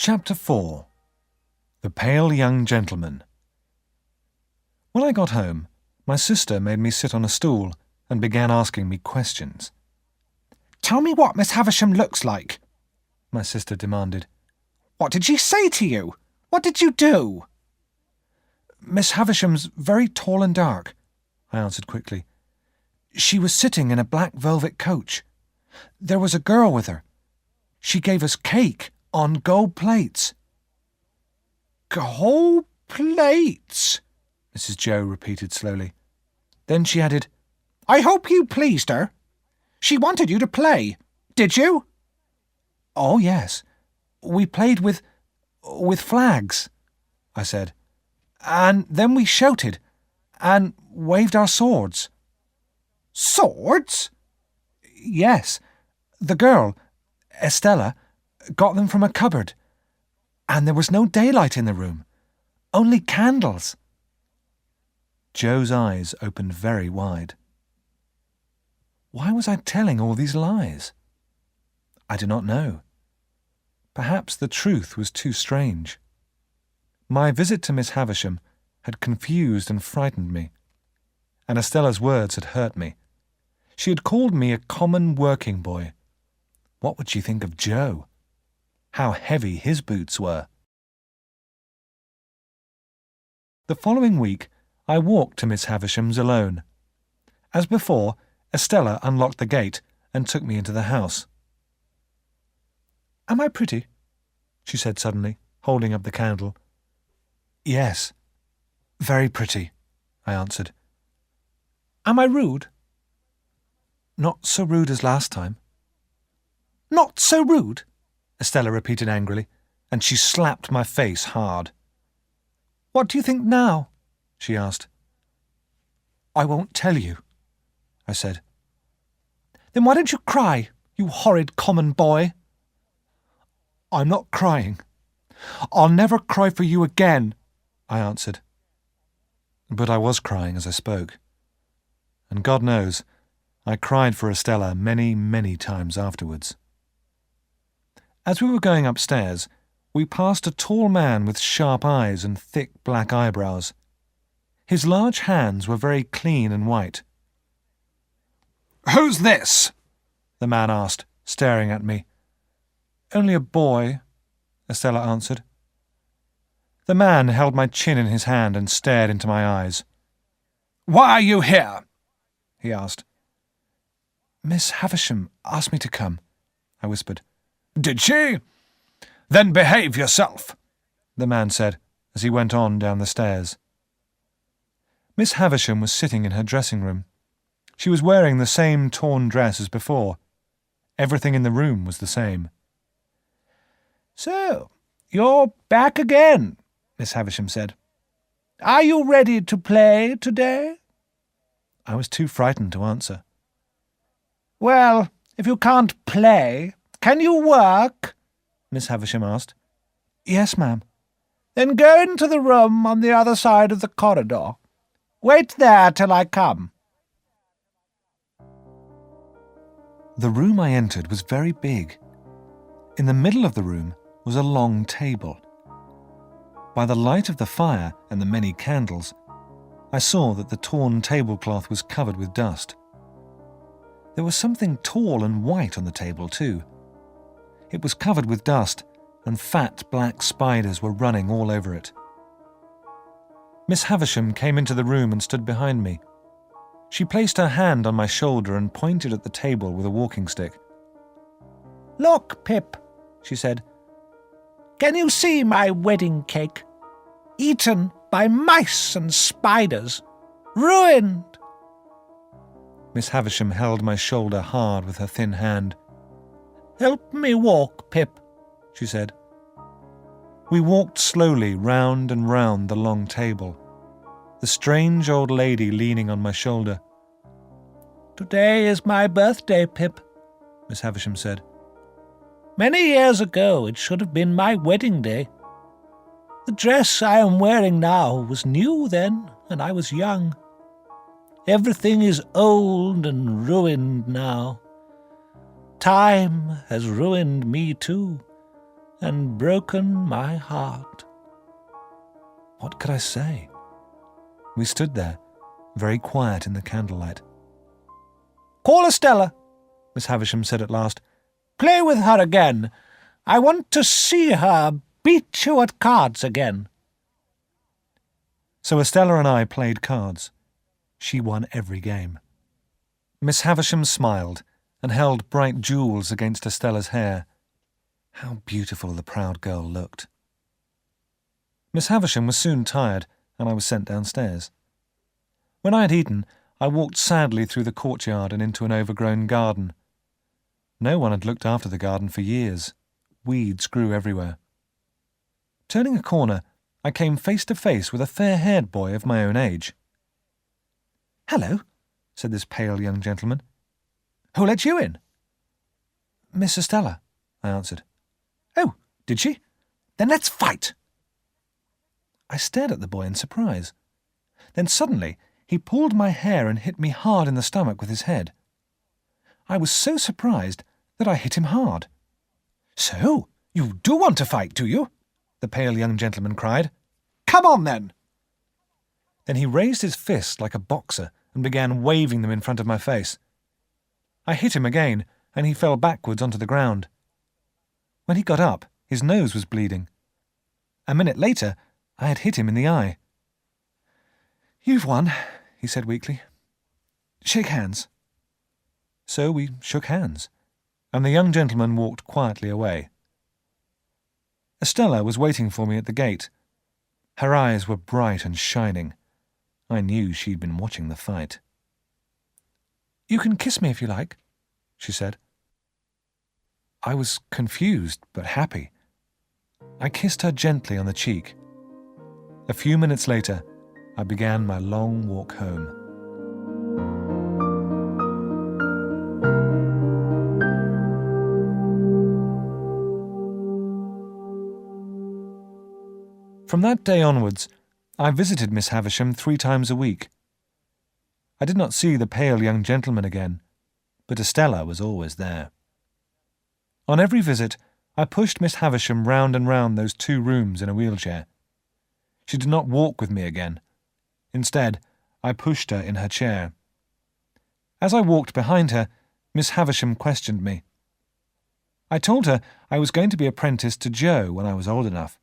Chapter 4. The Pale Young Gentleman. When I got home, my sister made me sit on a stool and began asking me questions. "Tell me what Miss Havisham looks like," my sister demanded. "What did she say to you? What did you do?" "Miss Havisham's very tall and dark," I answered quickly. "She was sitting in a black velvet coach. There was a girl with her. She gave us cake on gold plates." "Gold plates," Mrs. Joe repeated slowly. Then she added, "I hope you pleased her. She wanted you to play. Did you?" "Oh, yes. We played with flags," I said. "And then we shouted and waved our swords." "Swords?" "Yes. The girl, Estella, got them from a cupboard. And there was no daylight in the room. Only candles." Joe's eyes opened very wide. Why was I telling all these lies? I do not know. Perhaps the truth was too strange. My visit to Miss Havisham had confused and frightened me, and Estella's words had hurt me. She had called me a common working boy. What would she think of Joe? How heavy his boots were. The following week, I walked to Miss Havisham's alone. As before, Estella unlocked the gate and took me into the house. "Am I pretty?" she said suddenly, holding up the candle. "Yes, very pretty," I answered. "Am I rude?" "Not so rude as last time." "Not so rude?" Estella repeated angrily, and she slapped my face hard. "What do you think now?" she asked. "I won't tell you," I said. "Then why don't you cry, you horrid common boy?" "I'm not crying. I'll never cry for you again," I answered. But I was crying as I spoke. And God knows, I cried for Estella many, many times afterwards. As we were going upstairs, we passed a tall man with sharp eyes and thick black eyebrows. His large hands were very clean and white. "Who's this?" the man asked, staring at me. "Only a boy," Estella answered. The man held my chin in his hand and stared into my eyes. "Why are you here?" he asked. "Miss Havisham asked me to come," I whispered. "Did she? Then behave yourself," the man said as he went on down the stairs. Miss Havisham was sitting in her dressing room. She was wearing the same torn dress as before. Everything in the room was the same. "So, you're back again," Miss Havisham said. "Are you ready to play today?" I was too frightened to answer. "Well, if you can't play, can you work?" Miss Havisham asked. "Yes, ma'am." "Then go into the room on the other side of the corridor. Wait there till I come." The room I entered was very big. In the middle of the room was a long table. By the light of the fire and the many candles, I saw that the torn tablecloth was covered with dust. There was something tall and white on the table, too. It was covered with dust, and fat black spiders were running all over it. Miss Havisham came into the room and stood behind me. She placed her hand on my shoulder and pointed at the table with a walking stick. "Look, Pip," she said. "Can you see my wedding cake? Eaten by mice and spiders. Ruined." Miss Havisham held my shoulder hard with her thin hand. "Help me walk, Pip," she said. We walked slowly round and round the long table, the strange old lady leaning on my shoulder. "Today is my birthday, Pip," Miss Havisham said. "Many years ago it should have been my wedding day. The dress I am wearing now was new then, and I was young. Everything is old and ruined now. Time has ruined me too, and broken my heart." What could I say? We stood there, very quiet in the candlelight. "Call Estella," Miss Havisham said at last. "Play with her again. I want to see her beat you at cards again." So Estella and I played cards. She won every game. Miss Havisham smiled and held bright jewels against Estella's hair. How beautiful the proud girl looked. Miss Havisham was soon tired, and I was sent downstairs. When I had eaten, I walked sadly through the courtyard and into an overgrown garden. No one had looked after the garden for years. Weeds grew everywhere. Turning a corner, I came face to face with a fair-haired boy of my own age. "Hello," said this pale young gentleman. "Who let you in?" "Miss Estella," I answered. "Oh, did she? Then let's fight." I stared at the boy in surprise. Then suddenly he pulled my hair and hit me hard in the stomach with his head. I was so surprised that I hit him hard. "So, you do want to fight, do you?" the pale young gentleman cried. "Come on, then!" Then he raised his fist like a boxer and began waving them in front of my face. I hit him again, and he fell backwards onto the ground. When he got up, his nose was bleeding. A minute later, I had hit him in the eye. "You've won," he said weakly. "Shake hands." So we shook hands, and the young gentleman walked quietly away. Estella was waiting for me at the gate. Her eyes were bright and shining. I knew she'd been watching the fight. "You can kiss me if you like," she said. I was confused but happy. I kissed her gently on the cheek. A few minutes later, I began my long walk home. From that day onwards, I visited Miss Havisham 3 times a week. I did not see the pale young gentleman again, but Estella was always there. On every visit, I pushed Miss Havisham round and round those 2 rooms in a wheelchair. She did not walk with me again. Instead, I pushed her in her chair. As I walked behind her, Miss Havisham questioned me. I told her I was going to be apprenticed to Joe when I was old enough.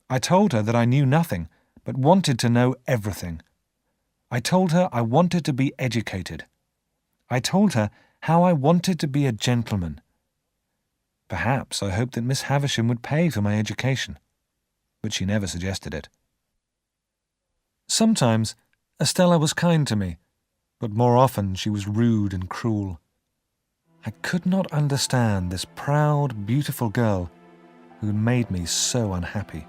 I told her that I knew nothing, but wanted to know everything. I told her I wanted to be educated. I told her how I wanted to be a gentleman. Perhaps I hoped that Miss Havisham would pay for my education, but she never suggested it. Sometimes Estella was kind to me, but more often she was rude and cruel. I could not understand this proud, beautiful girl who made me so unhappy.